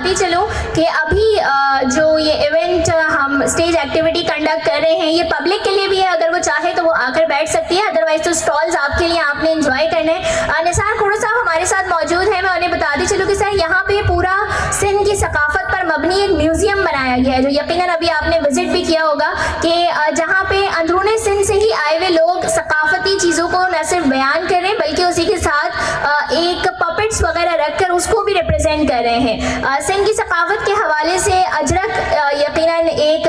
बताती चलूँ कि अभी जो ये इवेंट हम स्टेज एक्टिविटी कंडक्ट कर रहे हैं ये पब्लिक के लिए भी है, अगर वो चाहे तो वो आकर बैठ सकती है, अदरवाइज तो स्टॉल्स आपके लिए आपने एंजॉय करने हैं। निसार खोड़ो साहब हमारे साथ मौजूद हैं, मैं उन्हें बताती चलूँ कि सर यहाँ पे पूरा सिंध की सकाफत पर मबनी एक म्यूजियम बनाया गया है, जो यकीनन अभी आपने विजिट भी किया होगा, कि जहाँ पे अंदरूनी सिंध से ही आए हुए लोग सकाफती चीज़ों को न सिर्फ बयान कर रहे हैं बल्कि उसी के साथ एक पपेट्स वगैरह रखकर उसको भी रिप्रेजेंट कर रहे हैं। सिंध की सकाफत के हवाले से अजरक यकीनन एक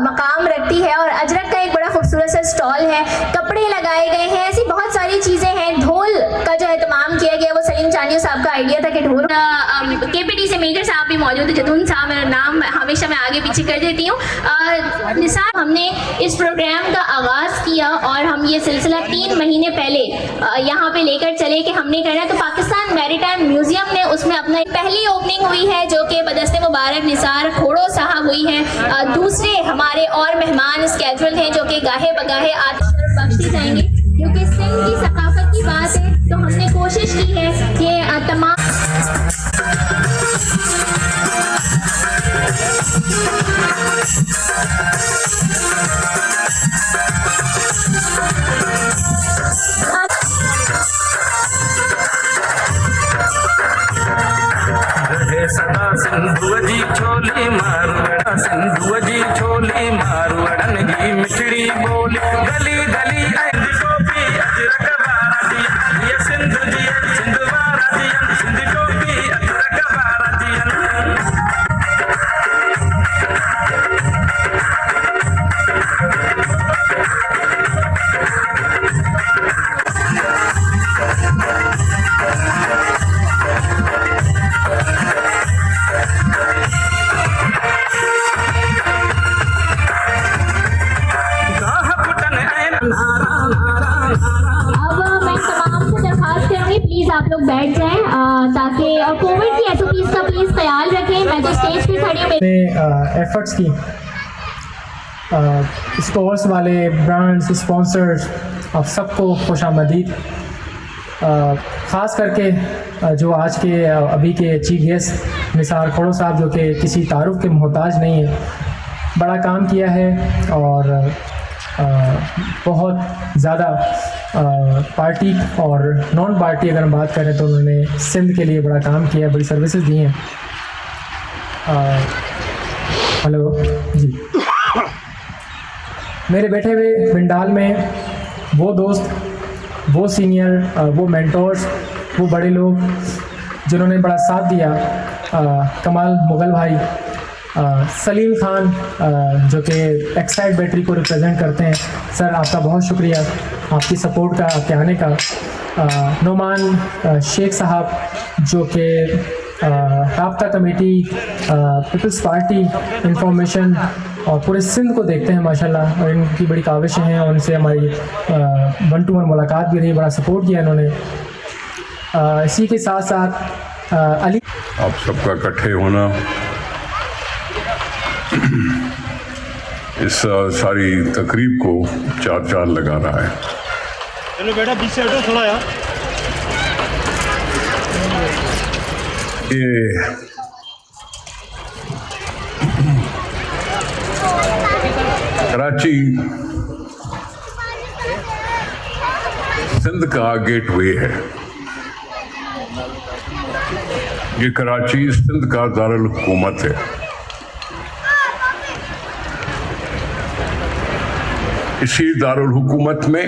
मकाम रखती है और अजरक का एक बड़ा खूबसूरत सा स्टॉल है, कपड़े लगाए गए हैं, ऐसी बहुत सारी चीज़ें हैं। ढोल का जो एहतमाम किया गया वो सलीम चांडियो साहब का आइडिया था कि ढोल KPT से मेजर साहब भी मौजूद है, जतून साहब मेरा नाम हमेशा मैं आगे पीछे कर देती हूँ। निसार हमने इस प्रोग्राम का आगाज़ किया और हम ये सिलसिला 3 महीने पहले यहाँ पे लेकर चले कि हमने करना, तो पाकिस्तान मैरीटाइम म्यूजियम ने उसमें अपना पहली ओपनिंग हुई है जो कि बदस्ते मुबारक निसार खोड़ो साहब हुई है। दूसरे हमारे और मेहमान स्केड्यूल हैं जो कि गाहे बगाहे आतिश बख्शती जाएंगे, क्योंकि सिंध की सकाफत की बात है तो हमने कोशिश की है कि तमाम सदा सिंधुअजी छोली मारवड़ा सिंधुअजी छोली मारवड़न की मिठड़ी बोली गली गली ऐंद टोपी अजरक बारातियन ये सिंध जी सिंध बारातियन सिंध टोपी अजरक बारातियन। प्लीज आप लोग बैठ जाएं ताकि और कोविड की SOPs का प्लीज ख्याल रखें। मैं तो स्टेज पे खड़ी हूँ। एफर्ट्स की स्टोर्स वाले ब्रांड्स स्पॉन्सर्स आप सबको खुशामदीद। ख़ास करके जो आज के अभी के चीफ गेस्ट निसार खोड़ो साहब जो कि किसी तारुफ के मोहताज नहीं है, बड़ा काम किया है और बहुत ज़्यादा पार्टी और नॉन पार्टी अगर हम बात करें तो उन्होंने सिंध के लिए बड़ा काम किया, बड़ी सर्विसेज दी हैं। हेलो जी, मेरे बैठे हुए बिंडाल में वो दोस्त, वो सीनियर, वो मेंटोर्स, वो बड़े लोग जिन्होंने बड़ा साथ दिया, कमाल मुगल भाई, सलीम खान जो कि एक्साइड बैटरी को रिप्रेजेंट करते हैं, सर आपका बहुत शुक्रिया आपकी सपोर्ट का, आपके आने का। नोमान शेख साहब जो कि राब्ता कमेटी, पीपल्स पार्टी इंफॉर्मेशन और पूरे सिंध को देखते हैं माशाल्लाह, और इनकी बड़ी काविशें हैं और उनसे हमारी 1-to-1 मुलाकात भी रही, बड़ा सपोर्ट किया इन्होंने। इसी के साथ साथ अली, आप सबका इकट्ठे होना इस सारी तकरीब को चार लगा रहा है। चलो बेटा बीच से हटो थोड़ा यार। ये कराची सिंध का गेटवे है। ये कराची सिंध का दारुल हुकूमत है। इसी दारुल हुकूमत में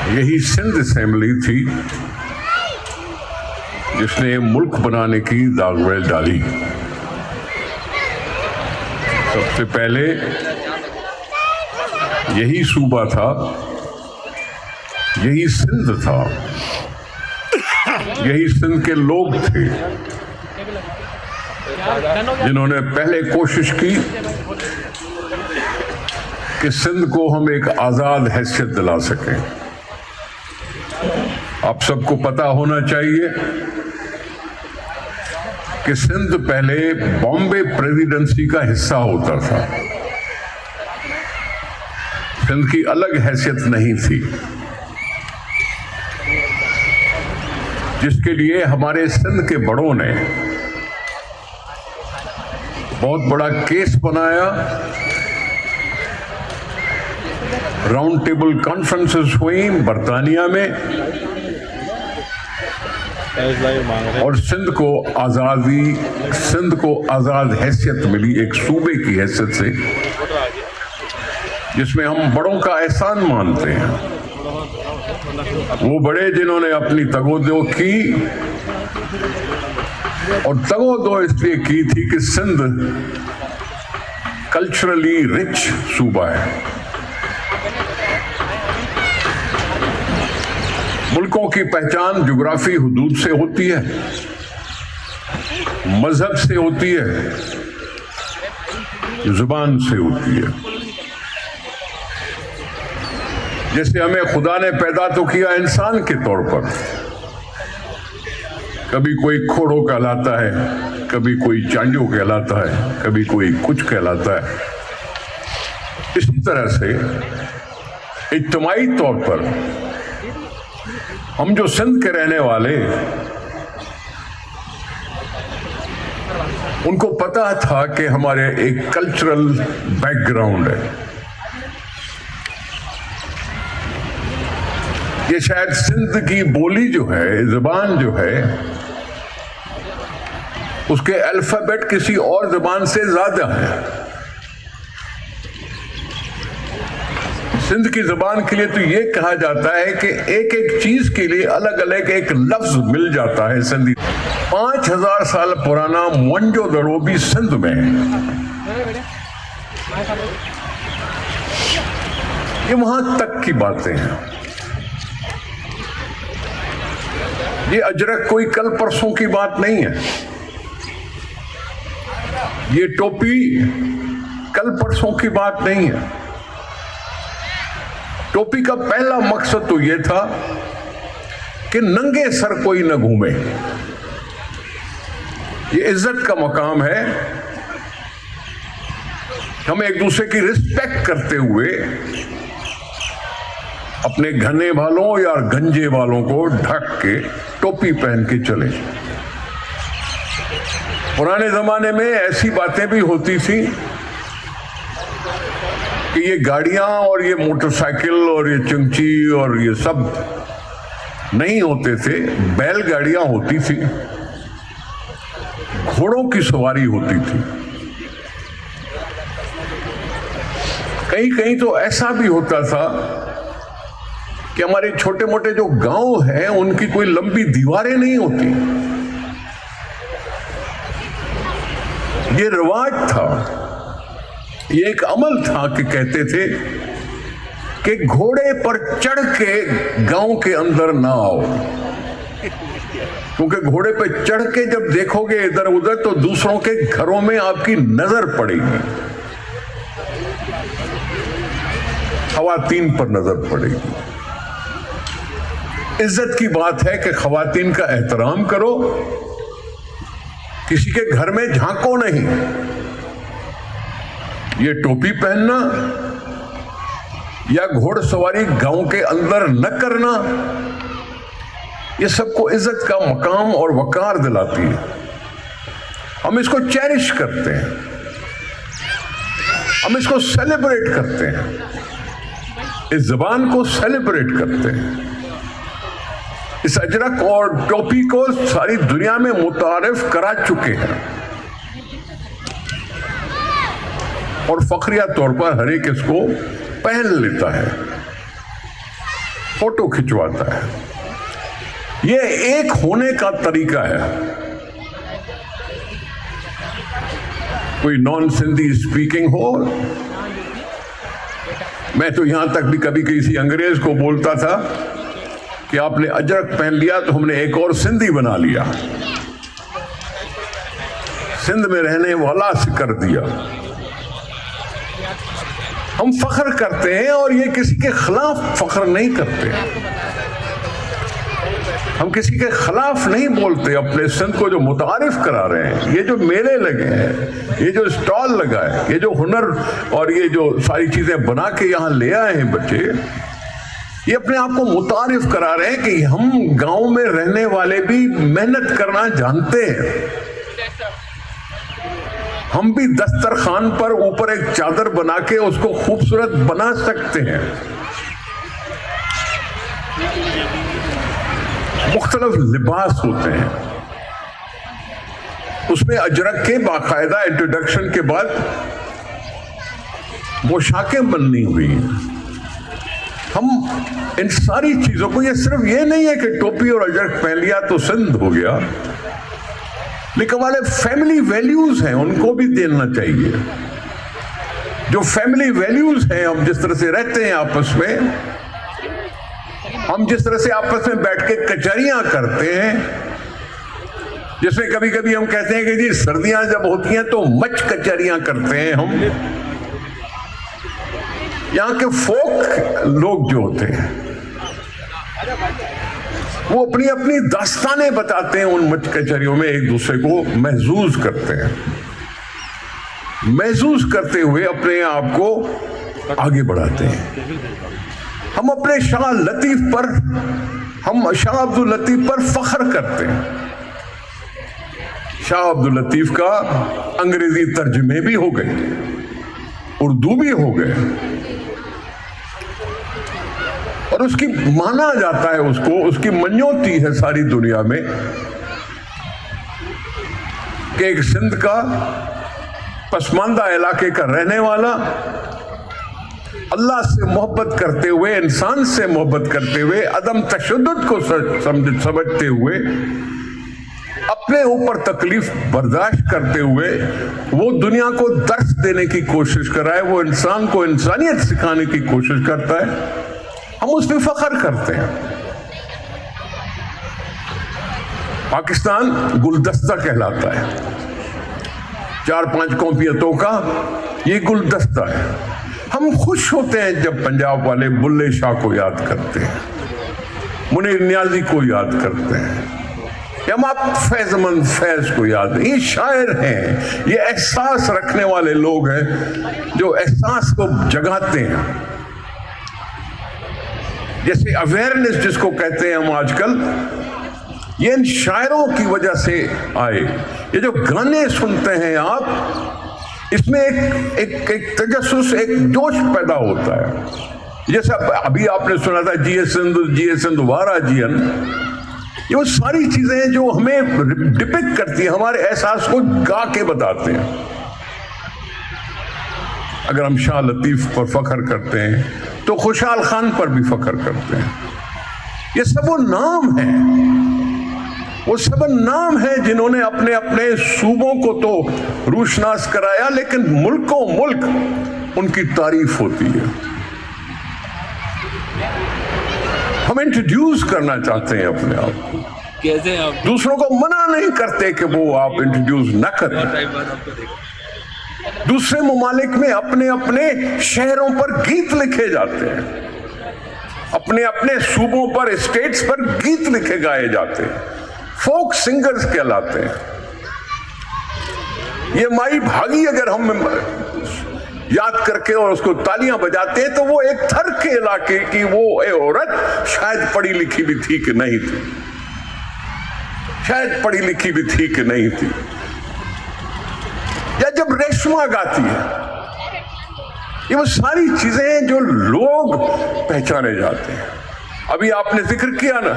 यही सिंध असेंबली थी जिसने मुल्क बनाने की दागवेल डाली। सबसे पहले यही सूबा था, यही सिंध था, यही सिंध के लोग थे जिन्होंने पहले कोशिश की कि सिंध को हम एक आज़ाद हैसियत दिला सकें। आप सबको पता होना चाहिए कि सिंध पहले बॉम्बे प्रेसिडेंसी का हिस्सा होता था, सिंध की अलग हैसियत नहीं थी। जिसके लिए हमारे सिंध के बड़ों ने बहुत बड़ा केस बनाया, राउंड टेबल कॉन्फ्रेंसेस हुई बरतानिया में, और सिंध को आजाद हैसियत मिली एक सूबे की हैसियत से, जिसमें हम बड़ों का एहसान मानते हैं। वो बड़े जिन्होंने अपनी तगोदो की, और तगोदो इसलिए की थी कि सिंध कल्चरली रिच सूबा है। मुल्कों की पहचान ज्योग्राफी हुदूद से होती है, मजहब से होती है, जुबान से होती है। जैसे हमें खुदा ने पैदा तो किया इंसान के तौर पर, कभी कोई खोड़ो कहलाता है, कभी कोई चांजो कहलाता है, कभी कोई कुछ कहलाता है। इसी तरह से इज्तिमाई तौर पर हम जो सिंध के रहने वाले, उनको पता था कि हमारे एक कल्चरल बैकग्राउंड है। ये शायद सिंध की बोली जो है, जुबान जो है, उसके अल्फाबेट किसी और जुबान से ज्यादा है। सिंध की जुबान के लिए तो ये कहा जाता है कि एक एक चीज के लिए अलग अलग एक लफ्ज मिल जाता है सिंधी। 5000 साल पुराना मोहनजोदड़ो भी सिंध में है। ये वहां तक की बातें हैं। ये अजरक कोई कल परसों की बात नहीं है। ये टोपी कल परसों की बात नहीं है। टोपी का पहला मकसद तो यह था कि नंगे सर कोई न घूमे। ये इज्जत का मकाम है। हम एक दूसरे की रिस्पेक्ट करते हुए अपने घने बालों या गंजे बालों को ढक के टोपी पहन के चले। पुराने जमाने में ऐसी बातें भी होती थी कि ये गाड़ियां और ये मोटरसाइकिल और ये चंची और ये सब नहीं होते थे। बैलगाड़ियां होती थी, घोड़ों की सवारी होती थी। कहीं कहीं तो ऐसा भी होता था कि हमारे छोटे मोटे जो गांव हैं उनकी कोई लंबी दीवारें नहीं होती। ये रिवाज था, ये एक अमल था कि कहते थे कि घोड़े पर चढ़ के गांव के अंदर ना आओ, क्योंकि घोड़े पर चढ़ के जब देखोगे इधर उधर तो दूसरों के घरों में आपकी नजर पड़ेगी, खवातीन पर नजर पड़ेगी। इज्जत की बात है कि खवातीन का एहतराम करो, किसी के घर में झांको नहीं। ये टोपी पहनना या घोड़सवारी गांव के अंदर न करना, ये सबको इज्जत का मकाम और वकार दिलाती है। हम इसको चेरिश करते हैं, हम इसको सेलिब्रेट करते हैं, इस जबान को सेलिब्रेट करते हैं। इस अजरक और टोपी को सारी दुनिया में मुतारिफ करा चुके हैं और फखरिया तौर पर हर एक इसको पहन लेता है, फोटो खिंचवाता है। ये एक होने का तरीका है। कोई नॉन सिंधी स्पीकिंग हो, मैं तो यहां तक भी कभी किसी अंग्रेज को बोलता था कि आपने अजरक पहन लिया तो हमने एक और सिंधी बना लिया, सिंध में रहने वाला से कर दिया। हम फख्र करते हैं और ये किसी के खिलाफ फख्र नहीं करते, हम किसी के खिलाफ नहीं बोलते। अपने सिंध को जो मुतारिफ करा रहे हैं, ये जो मेले लगे हैं, ये जो स्टॉल लगा है, ये जो हुनर और ये जो सारी चीजें बना के यहां ले आए हैं बच्चे, ये अपने आप को मुतारिफ करा रहे हैं कि हम गांव में रहने वाले भी मेहनत करना जानते हैं। हम भी दस्तरखान पर ऊपर एक चादर बना के उसको खूबसूरत बना सकते हैं। मुख्तलिफ लिबास होते हैं, उसमें अजरक के बाकायदा इंट्रोडक्शन के बाद पोशाकें बननी हुई हैं। हम इन सारी चीजों को, ये सिर्फ ये नहीं है कि टोपी और अजरक पहन लिया तो सिंध हो गया, लेकिन हमारे फैमिली वैल्यूज हैं उनको भी देना चाहिए। जो फैमिली वैल्यूज हैं, हम जिस तरह से रहते हैं आपस में, हम जिस तरह से आपस में बैठ के कचहरियां करते हैं, जिसमें कभी कभी हम कहते हैं कि जी सर्दियां जब होती हैं तो मच कचहरियां करते हैं हम। यहाँ के फोक लोग जो होते हैं वो अपनी अपनी दास्तानें बताते हैं उन मच कचहरियों में, एक दूसरे को महसूस करते हैं, महसूस करते हुए अपने आप को आगे बढ़ाते हैं। हम अपने शाह लतीफ पर, हम शाह अब्दुल लतीफ पर फख्र करते हैं। शाह अब्दुल लतीफ का अंग्रेजी तर्जुमे भी हो गए, उर्दू भी हो गए, और उसकी माना जाता है, उसकी मन्योती है सारी दुनिया में कि एक सिंध का पसमानदा इलाके का रहने वाला, अल्लाह से मोहब्बत करते हुए, इंसान से मोहब्बत करते हुए, अदम तशद्दुद को समझते हुए, अपने ऊपर तकलीफ बर्दाश्त करते हुए वो दुनिया को दर्स देने की कोशिश कर रहा है, वो इंसान को इंसानियत सिखाने की कोशिश करता है। हम उस पर फख्र करते हैं। पाकिस्तान गुलदस्ता कहलाता है, 4-5 कौमियतों का ये गुलदस्ता है। हम खुश होते हैं जब पंजाब वाले बुल्ले शाह को याद करते हैं, मुनीर नियाजी को याद करते हैं, या आप फैजमंद फैज को याद। ये शायर हैं, ये एहसास रखने वाले लोग हैं जो एहसास को जगाते हैं। जैसे अवेयरनेस जिसको कहते हैं हम आजकल, ये इन शायरों की वजह से आए। ये जो गाने सुनते हैं आप, इसमें एक तजस्सुस, एक जोश पैदा होता है। जैसे अभी आपने सुना था जीए सिंधु वारा जियन, ये वो सारी चीजें जो हमें डिपिक्ट करती है, हमारे एहसास को गा के बताते हैं। अगर हम शाह लतीफ पर फख्र करते हैं तो खुशहाल खान पर भी फख्र करते हैं। ये सब वो नाम हैं, वो सब नाम हैं जिन्होंने अपने अपने सूबों को तो रूशनास कराया, लेकिन मुल्कों मुल्क उनकी तारीफ होती है। हम इंट्रोड्यूस करना चाहते हैं अपने आप को, कैसे आप दूसरों को मना नहीं करते कि वो आप इंट्रोड्यूस न करें। दूसरे ममालिक में अपने अपने शहरों पर गीत लिखे जाते हैं, अपने अपने सूबों पर, स्टेट्स पर गीत लिखे गाए जाते हैं, फोक सिंगर्स कहलाते हैं। ये माई भागी अगर हम याद करके और उसको तालियां बजाते हैं तो वो एक थर के इलाके की वो औरत शायद पढ़ी लिखी भी थी कि नहीं थी, शायद पढ़ी लिखी भी थी कि नहीं थी। या जब रेशमा गाती है, ये वो सारी चीजें जो लोग पहचाने जाते हैं। अभी आपने जिक्र किया ना,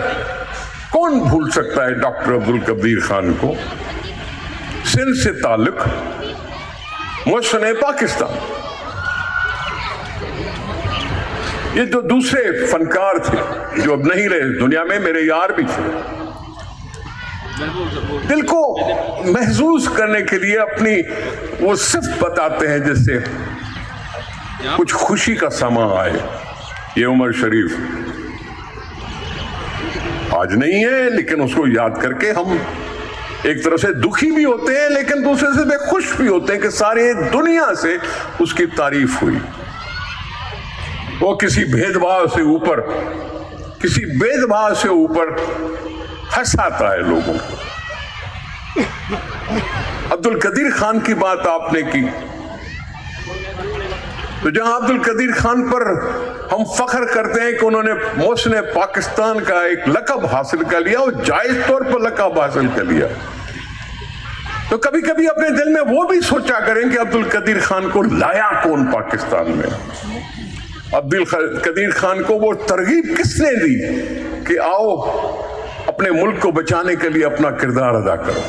कौन भूल सकता है डॉक्टर अब्दुल कदीर खान को, सिंध से ताल्लुक, मुहस्सिन पाकिस्तान। ये जो दूसरे फनकार थे जो अब नहीं रहे दुनिया में, मेरे यार भी थे, दिल को महसूस करने के लिए अपनी वो सिर्फ बताते हैं जिससे कुछ खुशी का समा आए। ये उमर शरीफ आज नहीं है, लेकिन उसको याद करके हम एक तरह से दुखी भी होते हैं, लेकिन दूसरे से बेखुश भी होते हैं कि सारी दुनिया से उसकी तारीफ हुई। वो किसी भेदभाव से ऊपर, किसी भेदभाव से ऊपर हंसाता है लोगों को। अब्दुल कदीर खान की बात आपने की, तो जहां अब्दुल कदीर खान पर हम फख्र करते हैं कि उन्होंने मोहसिन पाकिस्तान का एक लक़ब हासिल कर लिया और जायज तौर पर लक़ब हासिल कर लिया। तो कभी कभी अपने दिल में वो भी सोचा करें कि अब्दुल कदीर खान को लाया कौन पाकिस्तान में, अब्दुल कदीर खान को वो तरगीब किसने दी कि आओ अपने मुल्क को बचाने के लिए अपना किरदार अदा करो।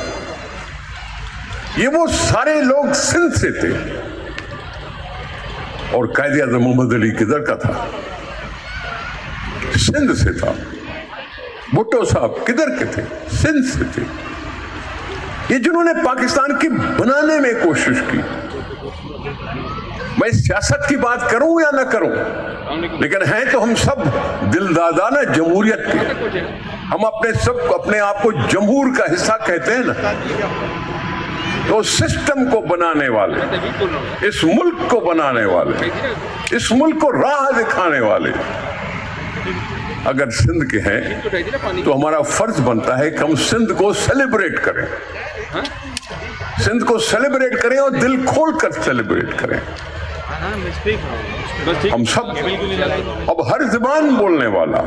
ये वो सारे लोग सिंध से थे और कायदे आज़म मोहम्मद अली किधर का था? सिंध से था। भुट्टो साहब किधर के थे? सिंध से थे। ये जिन्होंने पाकिस्तान की बनाने में कोशिश की। मैं सियासत की बात करूं या ना करूं, लेकिन हैं तो हम सब दिलदादा ना जमहूरियत के। हम अपने आप को जमहूर का हिस्सा कहते हैं ना। तो सिस्टम को बनाने वाले, इस मुल्क को बनाने वाले, इस मुल्क को राह दिखाने वाले अगर सिंध के हैं तो हमारा फर्ज बनता है कि हम सिंध को सेलिब्रेट करें, सिंध को सेलिब्रेट करें और दिल खोल कर सेलिब्रेट करें। हम सब अब हर जुबान बोलने वाला,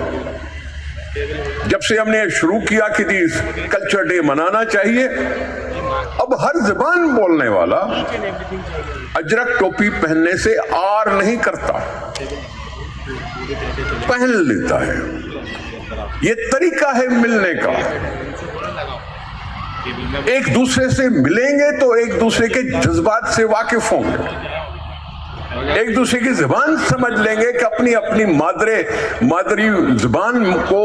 जब से हमने शुरू किया कि कल्चर डे मनाना चाहिए, अब हर जुबान बोलने वाला अजरक टोपी पहनने से आर नहीं करता, पहन लेता है। ये तरीका है मिलने का। एक दूसरे से मिलेंगे तो एक दूसरे के जज्बात से वाकिफ होंगे, एक दूसरे की जुबान समझ लेंगे कि अपनी अपनी मादरी जुबान को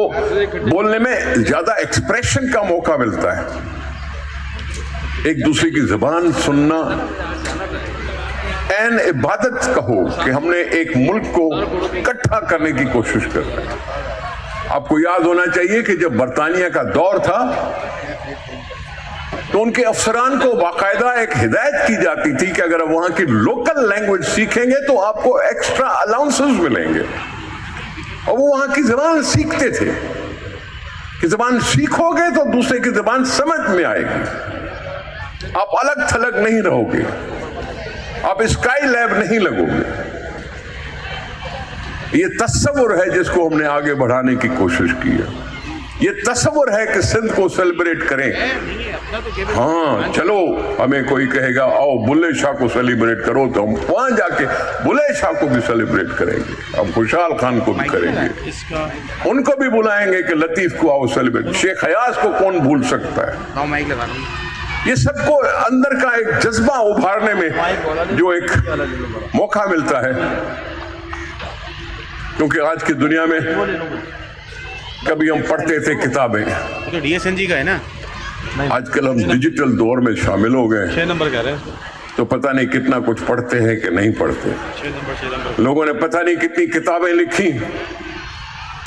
बोलने में ज्यादा एक्सप्रेशन का मौका मिलता है। एक दूसरे की जुबान सुनना एन इबादत कहो कि हमने एक मुल्क को इकट्ठा करने की कोशिश कर रहे हैं। आपको याद होना चाहिए कि जब बरतानिया का दौर था तो उनके अफसरान को बाकायदा एक हिदायत की जाती थी कि अगर वहां की लोकल लैंग्वेज सीखेंगे तो आपको एक्स्ट्रा अलाउंसेस मिलेंगे, और वो वहां की जबान सीखते थे कि जबान सीखोगे तो दूसरे की जबान समझ में आएगी, आप अलग थलग नहीं रहोगे, आप स्काई लैब नहीं लगोगे। ये तस्वुर है जिसको हमने आगे बढ़ाने की कोशिश की है। ये तस्वुर है कि सिंध को सेलिब्रेट करें। हाँ चलो, हमें कोई कहेगा आओ बुल्ले शाह को सेलिब्रेट करो, तो हम वहां जाके बुल्ले शाह को भी सेलिब्रेट करेंगे, हम खुशहाल खान को भी करेंगे, उनको भी बुलाएंगे कि लतीफ को आओ सेलिब्रेट। शेख हयाज को कौन भूल सकता है? ये सबको अंदर का एक जज्बा उभारने में जो एक मौका मिलता है, क्योंकि आज की दुनिया में कभी हम पढ़ते थे किताबें, तो डीएसएनजी का है ना, आजकल हम डिजिटल दौर में शामिल हो गए। 6 नंबर कह रहे हैं, तो पता नहीं कितना कुछ पढ़ते हैं कि नहीं पढ़ते। 6 नंबर लोगों ने पता नहीं कितनी किताबें लिखी,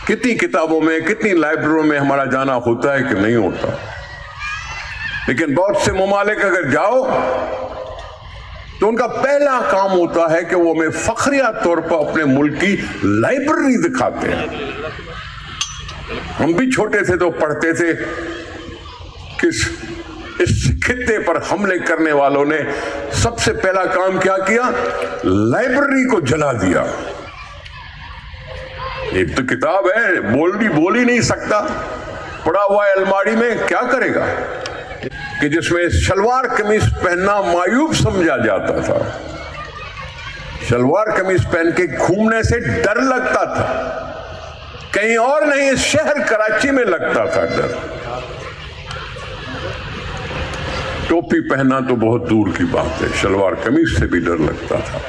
कितनी किताबों में, कितनी लाइब्रेरियों में हमारा जाना होता है कि नहीं होता। लेकिन बहुत से ममालिक अगर जाओ तो उनका पहला काम होता है कि वो हमें फखरिया तौर पर अपने मुल्क की लाइब्रेरी दिखाते हैं। हम भी छोटे थे तो पढ़ते थे कि इस खित्ते पर हमले करने वालों ने सबसे पहला काम क्या किया? लाइब्रेरी को जला दिया। एक तो किताब है, बोल ही नहीं सकता, पड़ा हुआ है अलमारी में, क्या करेगा? कि जिसमें शलवार कमीज पहनना मायूब समझा जाता था, शलवार कमीज पहन के घूमने से डर लगता था, कहीं और नहीं इस शहर कराची में लगता था डर। टोपी पहनना तो बहुत दूर की बात है, शलवार कमीज से भी डर लगता था।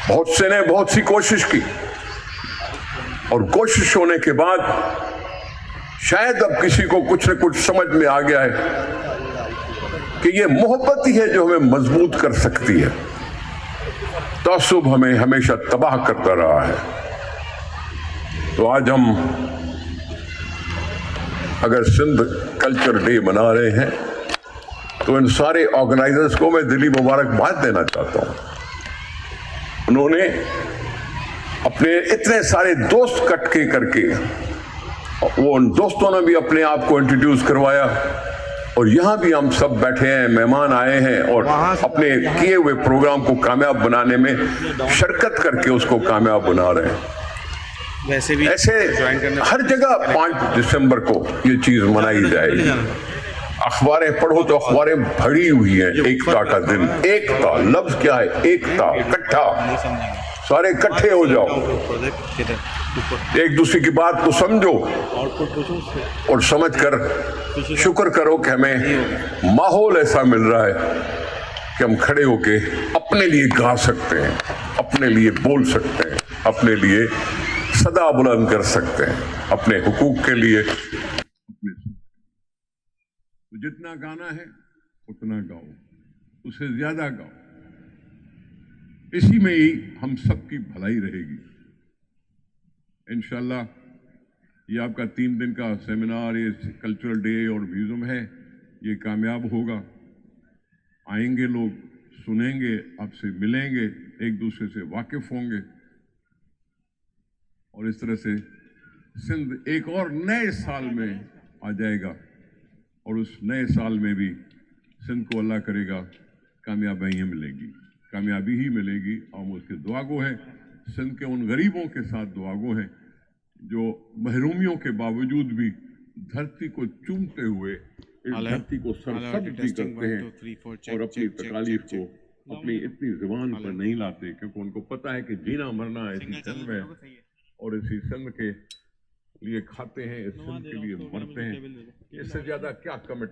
बहुत से ने बहुत सी कोशिश की, और कोशिश होने के बाद शायद अब किसी को कुछ न कुछ समझ में आ गया है कि ये मोहब्बत ही है जो हमें मजबूत कर सकती है। तअस्सुब हमें हमेशा तबाह करता रहा है। तो आज हम अगर सिंध कल्चर डे मना रहे हैं तो इन सारे ऑर्गेनाइजर्स को मैं दिली मुबारकबाद देना चाहता हूं। उन्होंने अपने इतने सारे दोस्त इकट्ठे करके, वो उन दोस्तों ने भी अपने आप को इंट्रोड्यूस करवाया, और यहाँ भी हम सब बैठे हैं, मेहमान आए हैं और अपने किए हुए प्रोग्राम को कामयाब बनाने में शिरकत करके उसको कामयाब बना रहे हैं। वैसे भी ऐसे ज्वाइन करने हर जगह 5 दिसंबर को ये चीज मनाई जाएगी। अखबारें पढ़ो तो अखबारें भरी हुई हैं एकता का दिन। एकता लफ्ज क्या है? एकता, इकट्ठा, सारे इकट्ठे हो जाओ, एक दूसरे की बात को समझो और समझकर शुक्र करो कि हमें माहौल ऐसा मिल रहा है कि हम खड़े होके अपने लिए गा सकते हैं, अपने लिए बोल सकते हैं, अपने लिए सदा बुलंद कर सकते हैं, अपने हुकूक के लिए। तो जितना गाना है उतना गाओ, उससे ज्यादा गाओ, इसी में ही हम सबकी भलाई रहेगी इंशाल्लाह। ये आपका 3 दिन का सेमिनार, ये कल्चरल डे और म्यूजियम है, ये कामयाब होगा। आएंगे लोग, सुनेंगे, आपसे मिलेंगे, एक दूसरे से वाकिफ होंगे और इस तरह से सिंध एक और नए साल में आ जाएगा और उस नए साल में भी सिंध को अल्लाह करेगा कामयाबियाँ मिलेंगी, कामयाबी ही मिलेगी। और उसके दुआगो हैं, सिंध के उन गरीबों के साथ दुआगो हैं जो महरूमियों के बावजूद भी धरती को चूमते हुए इस धरती को सरसब्ज करते हैं और अपनी तकालीफ को अपनी इतनी जुबान पर नहीं लाते, क्योंकि उनको पता है कि जीना मरना इसी सिंध में और इसी सिंध के लिए खाते हैं, इस सिंध के लिए मरते हैं। इससे ज्यादा क्या कमिट